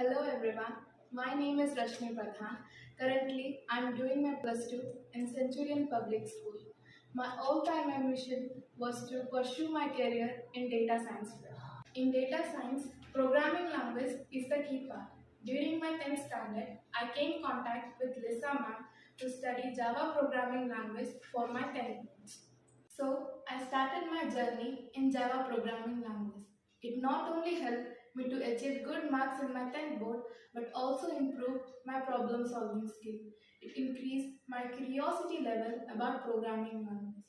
Hello everyone, my name is Rashmi Pradhan. Currently, I am doing my plus 2 in Centurion Public School. My all-time ambition was to pursue my career in data science field. In data science, programming language is the key part. During my 10th standard, I came in contact with Lisa ma'am to study Java programming language for my 10th grade. So, I started my journey in Java programming language. It not only helped me to achieve good marks in my 10th board but also improved my problem solving skill. It increased my curiosity level about programming language.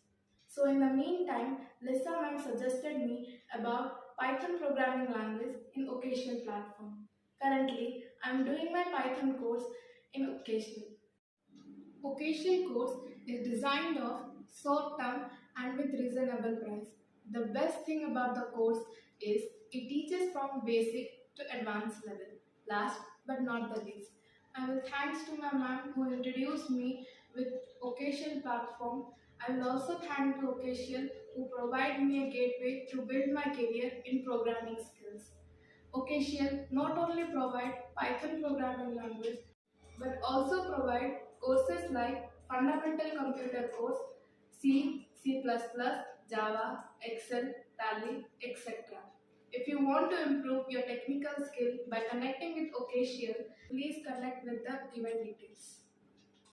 So in the meantime, Lisa ma'am suggested me about Python programming language in okcl platform. Currently, I am doing my Python course in okcl. okcl course is designed of short term and with reasonable price. The best thing about the course is it teaches from basic to advanced level. Last but not the least, I will thanks to my ma'am who introduced me with okcl platform. I will also thank to okcl who provide me a gateway to build my career in programming skills. okcl not only provide Python programming language but also provide courses like Fundamental Computer Course, C, C++, Java, Excel, Tally, etc. If you want to improve your technical skill by connecting with okcl, please connect with the given details.